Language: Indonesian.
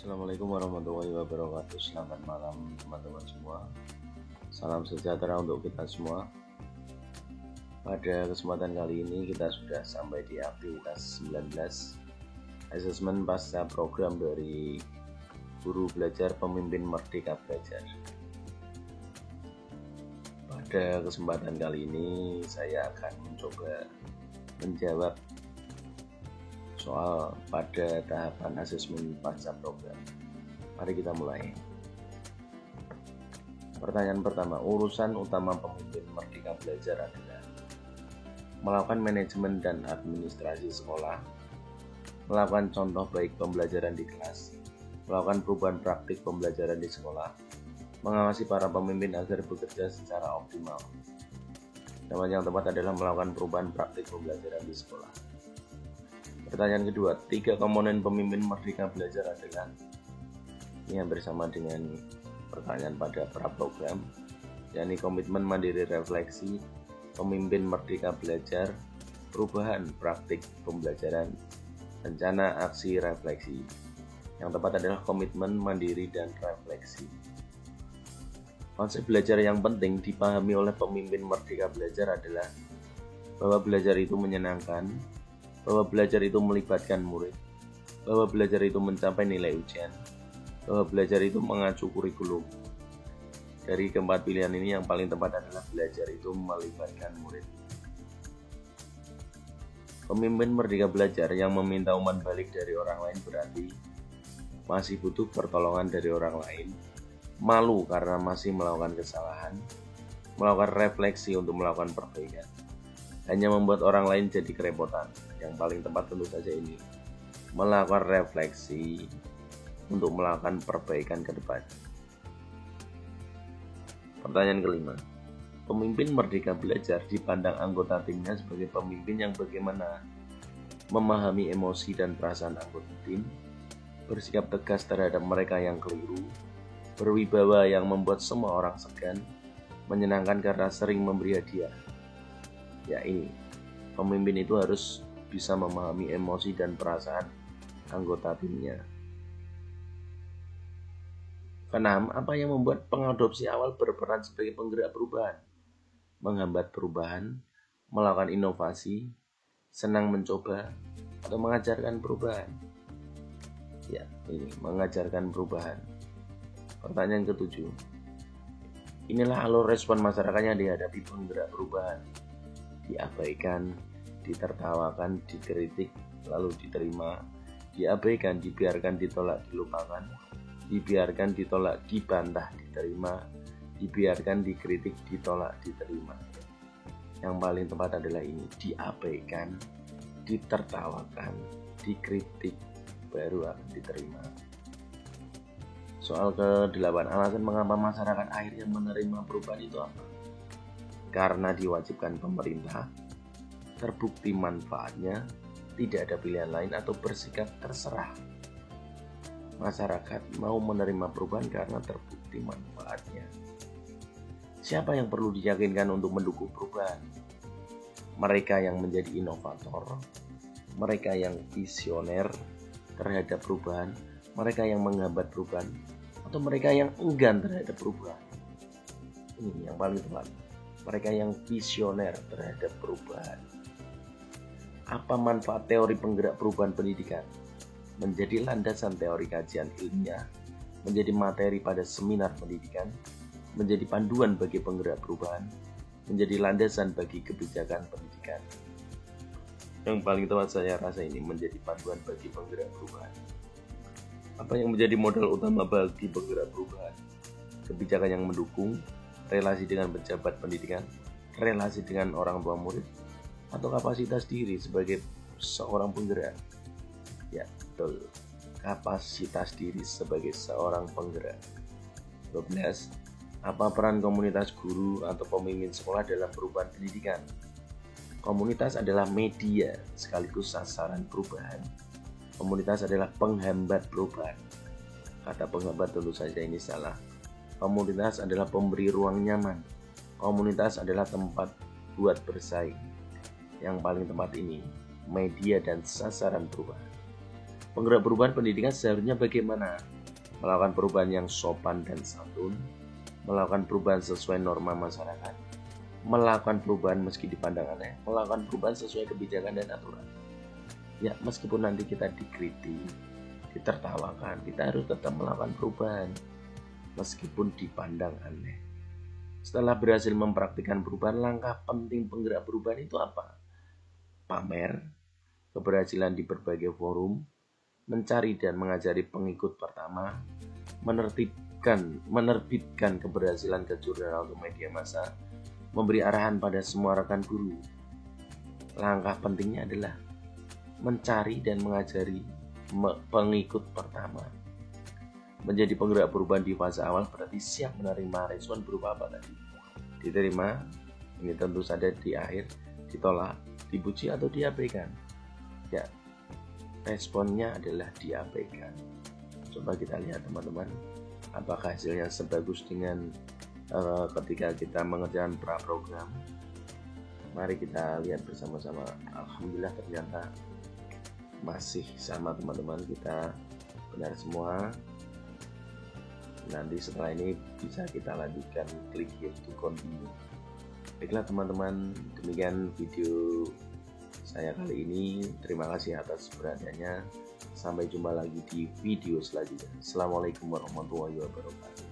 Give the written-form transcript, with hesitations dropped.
Assalamualaikum warahmatullahi wabarakatuh. Selamat malam teman-teman semua. Salam sejahtera untuk kita semua. Pada kesempatan kali ini kita sudah sampai di aktivitas 19 asesmen pasca program dari Guru Belajar Pemimpin Merdeka Belajar. Pada kesempatan kali ini saya akan mencoba menjawab soal pada tahapan asesmen pasca program. Mari kita mulai. Pertanyaan pertama, urusan utama pemimpin Merdeka Belajar adalah melakukan manajemen dan administrasi sekolah, melakukan contoh baik pembelajaran di kelas, melakukan perubahan praktik pembelajaran di sekolah, mengawasi para pemimpin agar bekerja secara optimal. Nama yang tepat adalah melakukan perubahan praktik pembelajaran di sekolah. Pertanyaan kedua, 3 komponen pemimpin Merdeka Belajar adalah, ini yang bersama dengan pertanyaan pada praprogram, yakni komitmen mandiri refleksi, pemimpin Merdeka Belajar, perubahan praktik pembelajaran, rencana aksi refleksi. Yang tepat adalah komitmen mandiri dan refleksi. Konsep belajar yang penting dipahami oleh pemimpin Merdeka Belajar adalah bahwa belajar itu menyenangkan, bahwa belajar itu melibatkan murid, bahwa belajar itu mencapai nilai ujian, bahwa belajar itu mengacu kurikulum. Dari keempat pilihan ini yang paling tepat adalah belajar itu melibatkan murid. Pemimpin Merdeka Belajar yang meminta umpan balik dari orang lain berarti masih butuh pertolongan dari orang lain, malu karena masih melakukan kesalahan, melakukan refleksi untuk melakukan perbaikan, hanya membuat orang lain jadi kerepotan. Yang paling tepat tentu saja ini, melakukan refleksi untuk melakukan perbaikan ke depan. Pertanyaan kelima, pemimpin Merdeka Belajar dipandang anggota timnya sebagai pemimpin yang bagaimana memahami emosi dan perasaan anggota tim, bersikap tegas terhadap mereka yang keliru, berwibawa yang membuat semua orang segan, menyenangkan karena sering memberi hadiah. Ya, ini pemimpin itu harus bisa memahami emosi dan perasaan anggota timnya. Keenam, apa yang membuat pengadopsi awal berperan sebagai penggerak perubahan? Menghambat perubahan, melakukan inovasi, senang mencoba, atau mengajarkan perubahan? Ya, ini mengajarkan perubahan. Pertanyaan ketujuh, inilah alur respon masyarakatnya dihadapi penggerak perubahan. Diabaikan, ditertawakan, dikritik, lalu diterima, diabaikan, dibiarkan, ditolak, dilupakan, dibiarkan, ditolak, dibantah, diterima, dibiarkan, dikritik, ditolak, diterima. Yang paling tepat adalah ini, diabaikan, ditertawakan, dikritik, baru akan diterima. Soal ke-8, alasan mengapa masyarakat akhirnya menerima perubahan itu apa? Karena diwajibkan pemerintah, terbukti manfaatnya, tidak ada pilihan lain, atau bersikap terserah. Masyarakat mau menerima perubahan karena terbukti manfaatnya. Siapa yang perlu diyakinkan untuk mendukung perubahan? Mereka yang menjadi inovator, mereka yang visioner terhadap perubahan, mereka yang menghambat perubahan, atau mereka yang enggan terhadap perubahan? Ini yang paling tepat. Mereka yang visioner terhadap perubahan. Apa manfaat teori penggerak perubahan pendidikan? Menjadi landasan teori kajian ilmiah, menjadi materi pada seminar pendidikan, menjadi panduan bagi penggerak perubahan, menjadi landasan bagi kebijakan pendidikan. Yang paling tepat saya rasa ini menjadi panduan bagi penggerak perubahan. Apa yang menjadi modal utama bagi penggerak perubahan? Kebijakan yang mendukung, relasi dengan pejabat pendidikan, relasi dengan orang tua murid, atau kapasitas diri sebagai seorang penggerak? Ya, betul. Kapasitas diri sebagai seorang penggerak. 12. Apa peran komunitas guru atau pemimpin sekolah dalam perubahan pendidikan? Komunitas adalah media sekaligus sasaran perubahan. Komunitas adalah penghambat perubahan. Kata penghambat tentu saja ini salah. Komunitas adalah pemberi ruang nyaman. Komunitas adalah tempat buat bersaing. Yang paling tepat ini, media dan sasaran perubahan. Penggerak perubahan pendidikan seharusnya bagaimana? melakukan perubahan yang sopan dan santun, melakukan perubahan sesuai norma masyarakat, melakukan perubahan meski dipandang aneh, melakukan perubahan sesuai kebijakan dan aturan. Ya, meskipun nanti kita dikritik, ditertawakan, kita harus tetap melakukan perubahan meskipun dipandang aneh. Setelah berhasil mempraktikkan perubahan, langkah penting penggerak perubahan itu apa? Pamer keberhasilan di berbagai forum, mencari dan mengajari pengikut pertama, menerbitkan keberhasilan ke jurnal atau media massa, memberi arahan pada semua rekan guru. Langkah pentingnya adalah mencari dan mengajari pengikut pertama. Menjadi penggerak perubahan di fase awal berarti siap menerima respon berupa apa tadi? Diterima, ini tentu saja di akhir, ditolak, dipuji atau diabaikan. Ya, responnya adalah diabaikan. Coba kita lihat teman-teman, apakah hasilnya sebagus dengan ketika kita mengerjakan pra-program. Mari kita lihat bersama-sama. Alhamdulillah ternyata masih sama teman-teman, kita benar semua. Nanti setelah ini bisa kita lanjutkan, klik here to continue. Baiklah teman-teman, demikian video saya kali ini. Terima kasih atas perhatiannya. Sampai jumpa lagi di video selanjutnya. Assalamualaikum warahmatullahi wabarakatuh.